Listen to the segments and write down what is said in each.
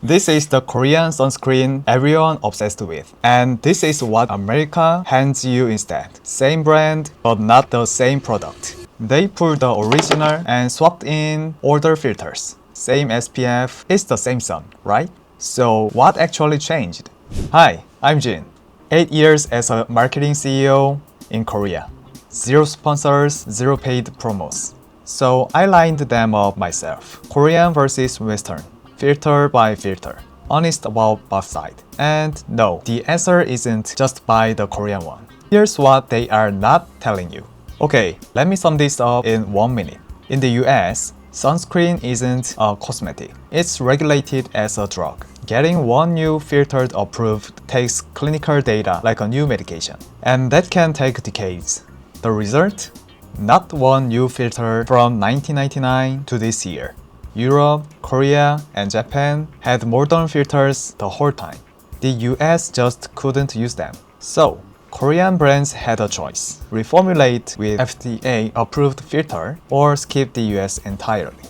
This is the Korean sunscreen everyone obsessed with. And this is what America hands you instead. Same brand, but not the same product. They pulled the original and swapped in older filters. Same SPF, it's the same sun, right? So what actually changed? Hi, I'm Jin. 8 years as a marketing CEO in Korea. Zero sponsors, zero paid promos. So I lined them up myself. Korean versus Western. Filter by filter. Honest about both sides. And no, the answer isn't just buy the Korean one. Here's what they are not telling you. Okay, let me sum this up in 1 minute. In the US, sunscreen isn't a cosmetic. It's regulated as a drug. Getting one new filter approved takes clinical data like a new medication. And that can take decades. The result? Not one new filter from 1999 to this year. Europe, Korea, and Japan had modern filters the whole time. The US just couldn't use them. So, Korean brands had a choice. Reformulate with FDA-approved filter or skip the US entirely.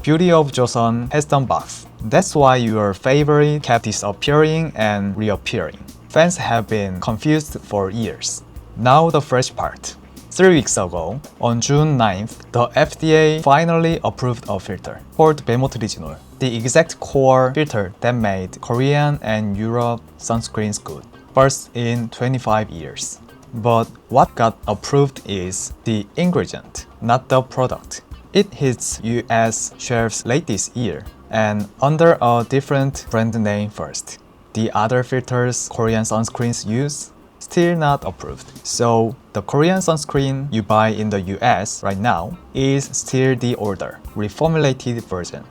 Beauty of Joseon has done both. That's why your favorite kept disappearing and reappearing. Fans have been confused for years. Now the fresh part. 3 weeks ago, on June 9th, the FDA finally approved a filter called bemotriginol, the exact core filter that made Korean and Europe sunscreens good, first in 25 years. But what got approved is the ingredient, not the product. It hits US shelves late this year and under a different brand name first. The other filters Korean sunscreens use still not approved. So the Korean sunscreen you buy in the US right now is still the older, reformulated version.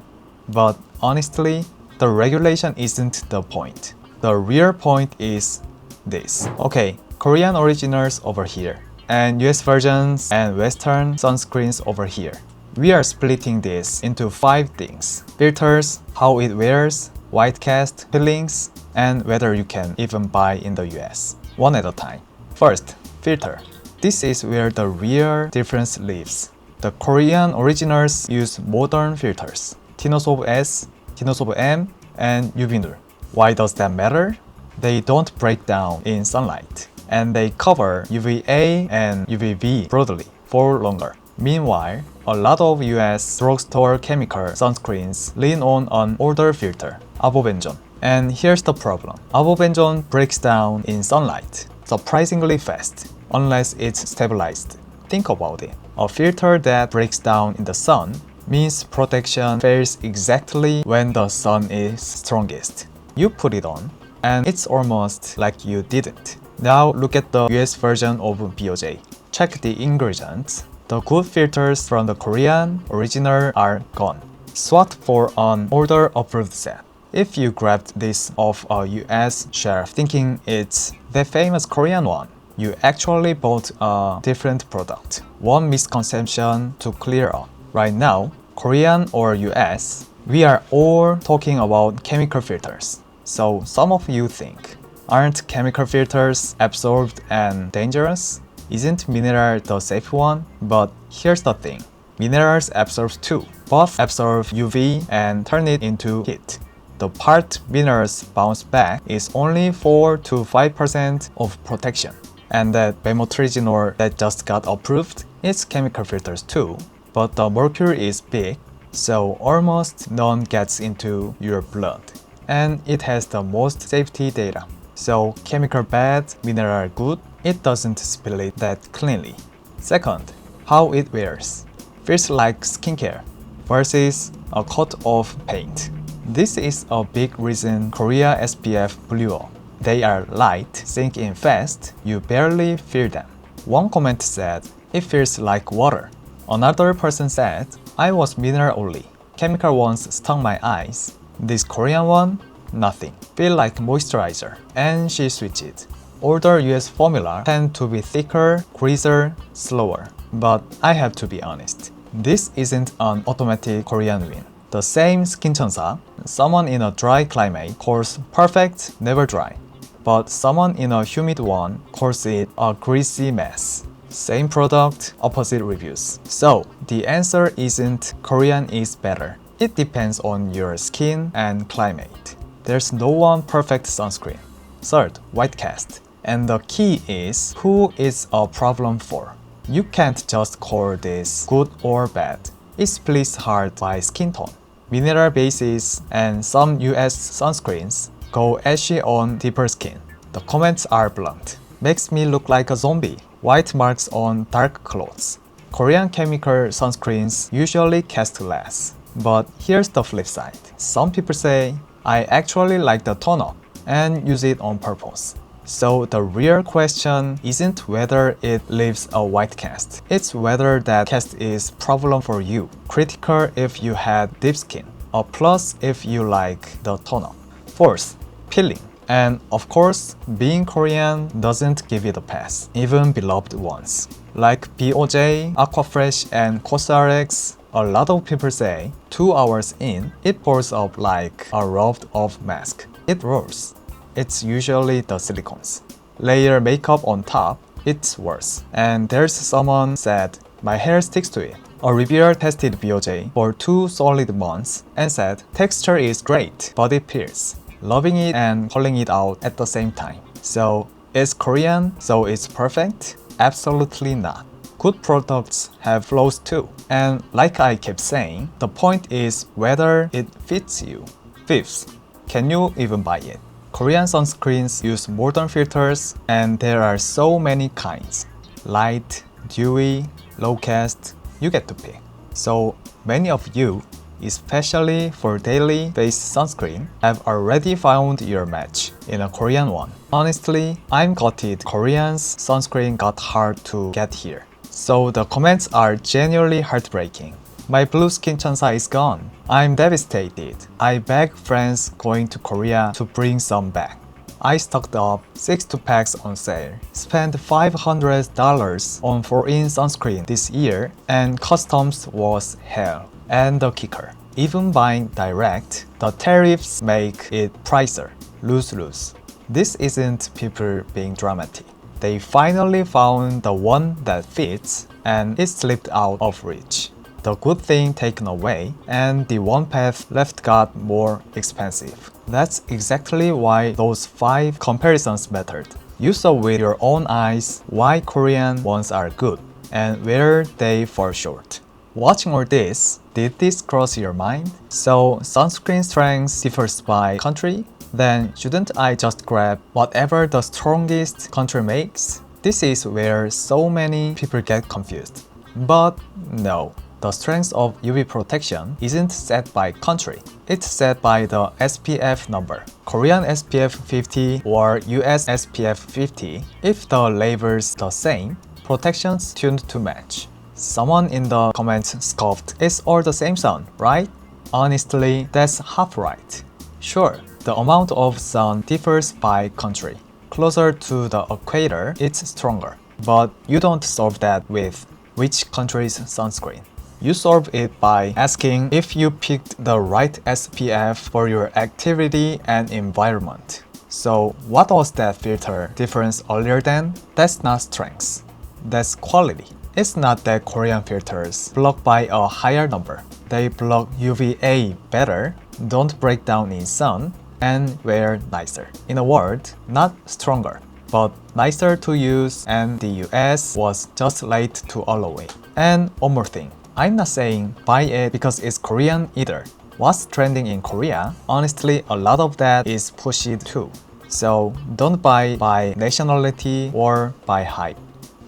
But honestly, the regulation isn't the point. The real point is this. Okay, Korean originals over here, and US versions and Western sunscreens over here. We are splitting this into 5 things: filters, how it wears, white cast, peelings, and whether you can even buy in the US. One at a time. First, filter. This is where the real difference lives. The Korean originals use modern filters. Tinosolv S, Tinosolv M, and UV-Null. Why does that matter? They don't break down in sunlight, and they cover UVA and UVB broadly for longer. Meanwhile, a lot of US drugstore chemical sunscreens lean on an older filter, avobenzone. And here's the problem. Avobenzone breaks down in sunlight surprisingly fast, unless it's stabilized. Think about it. A filter that breaks down in the sun means protection fails exactly when the sun is strongest. You put it on, and it's almost like you didn't. Now look at the US version of BOJ. Check the ingredients. The good filters from the Korean original are gone. Swap for an older approved set. If you grabbed this off a US shelf thinking it's the famous Korean one, you actually bought a different product. One misconception to clear up. Right now, Korean or US, we are all talking about chemical filters. So some of you think, aren't chemical filters absorbed and dangerous? Isn't mineral the safe one? But here's the thing. Minerals absorb too. Both absorb UV and turn it into heat. The part minerals bounce back is only 4 to 5% of protection. And that bemotriginol that just got approved, it's chemical filters too, but the mercury is big, so almost none gets into your blood. And it has the most safety data. So chemical bad, mineral good, it doesn't split that cleanly. Second, how it wears. Feels like skincare versus a coat of paint. This is a big reason Korea SPF blew up. They are light, sink in fast, you barely feel them. One comment said, it feels like water. Another person said, I was mineral only. Chemical ones stung my eyes. This Korean one, nothing. Feel like moisturizer. And she switched. Older US formula tend to be thicker, greasier, slower. But I have to be honest. This isn't an automatic Korean win. The same skin 천사, someone in a dry climate calls perfect, never dry. But someone in a humid one calls it a greasy mess. Same product, opposite reviews. So, the answer isn't Korean is better. It depends on your skin and climate. There's no one perfect sunscreen. Third, white cast. And the key is who is a problem for. You can't just call this good or bad. It splits hard by skin tone. Mineral bases and some US sunscreens go ashy on deeper skin. The comments are blunt. Makes me look like a zombie. White marks on dark clothes. Korean chemical sunscreens usually cast less. But here's the flip side. Some people say, I actually like the tone-up and use it on purpose. So the real question isn't whether it leaves a white cast. It's whether that cast is problem for you. Critical if you had deep skin. A plus if you like the tone-up. Fourth, peeling. And of course, being Korean doesn't give it a pass, even beloved ones. Like BOJ, Aquafresh, and COSRX, a lot of people say 2 hours in, it pours up like a rubbed-off mask. It rolls. It's usually the silicones. Layer makeup on top, it's worse. And there's someone said, my hair sticks to it. A reviewer tested BOJ for 2 solid months and said, texture is great, but it peels. Loving it and pulling it out at the same time. So, is Korean, so it's perfect? Absolutely not. Good products have flaws too. And like I kept saying, the point is whether it fits you. Fifth, can you even buy it? Korean sunscreens use modern filters and there are so many kinds. Light, dewy, low cast, you get to pick. So many of you, especially for daily based sunscreen, have already found your match in a Korean one. Honestly, I'm gutted Korean's sunscreen got hard to get here. So the comments are genuinely heartbreaking. My blue skin chansa is gone. I'm devastated. I begged friends going to Korea to bring some back. I stocked up 6 packs on sale, spent $500 on foreign sunscreen this year, and customs was hell. And the kicker, even buying direct, the tariffs make it pricier. Lose-lose. This isn't people being dramatic. They finally found the one that fits, and it slipped out of reach. The good thing taken away, and the one path left got more expensive. That's exactly why those 5 comparisons mattered. You saw with your own eyes why Korean ones are good, and where they fall short. Watching all this, did this cross your mind? So sunscreen strength differs by country? Then shouldn't I just grab whatever the strongest country makes? This is where so many people get confused. But no. The strength of UV protection isn't set by country. It's set by the SPF number. Korean SPF 50 or US SPF 50. If the label's the same, protection's tuned to match. Someone in the comments scoffed, it's all the same sun, right? Honestly, that's half right. Sure, the amount of sun differs by country. Closer to the equator, it's stronger. But you don't solve that with which country's sunscreen. You solve it by asking if you picked the right SPF for your activity and environment. So what was that filter difference earlier then? That's not strength. That's quality. It's not that Korean filters block by a higher number. They block UVA better, don't break down in sun, and wear nicer. In a word, not stronger, but nicer to use, and the US was just late to allow it. And one more thing. I'm not saying buy it because it's Korean either. What's trending in Korea, honestly, a lot of that is pushed too. So don't buy by nationality or by hype.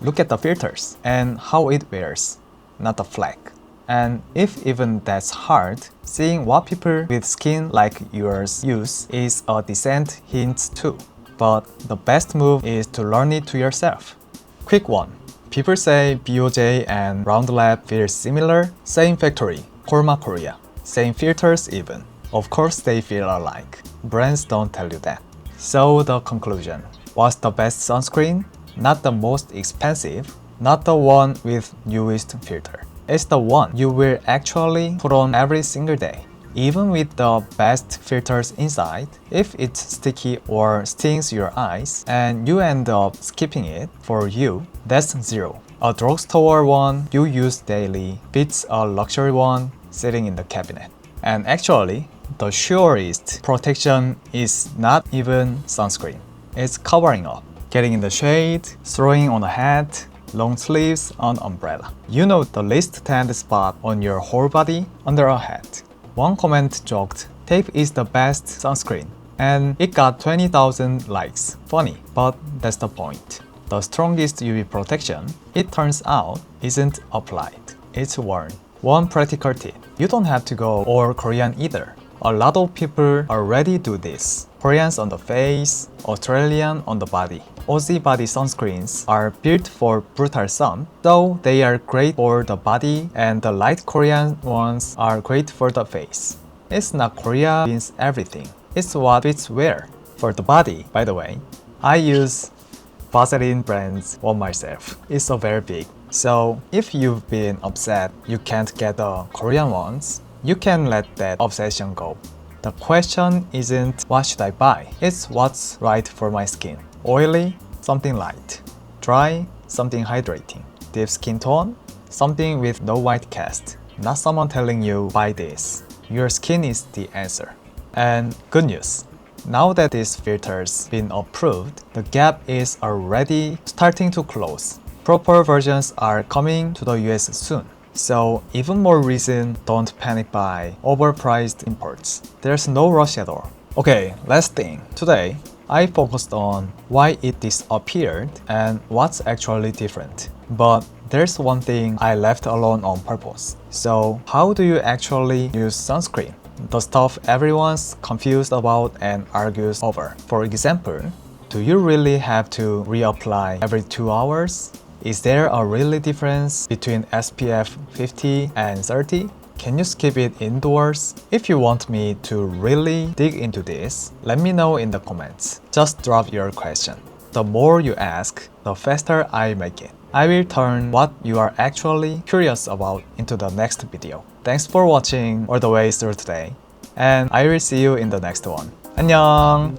Look at the filters and how it wears, not the flag. And if even that's hard, seeing what people with skin like yours use is a decent hint too. But the best move is to learn it to yourself. Quick one. People say BOJ and Round Lab feel similar. Same factory, Kolma Korea. Same filters even. Of course they feel alike. Brands don't tell you that. So the conclusion. What's the best sunscreen? Not the most expensive, not the one with newest filter. It's the one you will actually put on every single day. Even with the best filters inside, if it's sticky or stings your eyes and you end up skipping it, for you, that's zero. A drugstore one you use daily beats a luxury one sitting in the cabinet. And actually, the surest protection is not even sunscreen. It's covering up, getting in the shade, throwing on a hat, long sleeves on umbrella. You know the least tanned spot on your whole body? Under a hat. One comment joked, tape is the best sunscreen, and it got 20,000 likes. Funny, but that's the point. The strongest UV protection, it turns out, isn't applied. It's worn. One practical tip, you don't have to go all Korean either. A lot of people already do this. Koreans on the face, Australian on the body. Aussie body sunscreens are built for brutal sun, so they are great for the body, and the light Korean ones are great for the face. It's not Korea means everything. It's what fits where. For the body, by the way, I use Vaseline brands one myself. It's so very big. So if you've been upset you can't get the Korean ones, you can let that obsession go. The question isn't what should I buy, it's what's right for my skin. Oily, something light. Dry, something hydrating. Deep skin tone, something with no white cast. Not someone telling you buy this. Your skin is the answer. And good news. Now that this filter's been approved, the gap is already starting to close. Proper versions are coming to the US soon. So even more reason don't panic buy overpriced imports. There's no rush at all. Okay, last thing. Today, I focused on why it disappeared and what's actually different. But there's one thing I left alone on purpose. So how do you actually use sunscreen? The stuff everyone's confused about and argues over. For example, do you really have to reapply every 2 hours? Is there a really difference between SPF 50 and 30? Can you skip it indoors? If you want me to really dig into this, let me know in the comments. Just drop your question. The more you ask, the faster I make it. I will turn what you are actually curious about into the next video. Thanks for watching all the way through today, and I will see you in the next one. 안녕!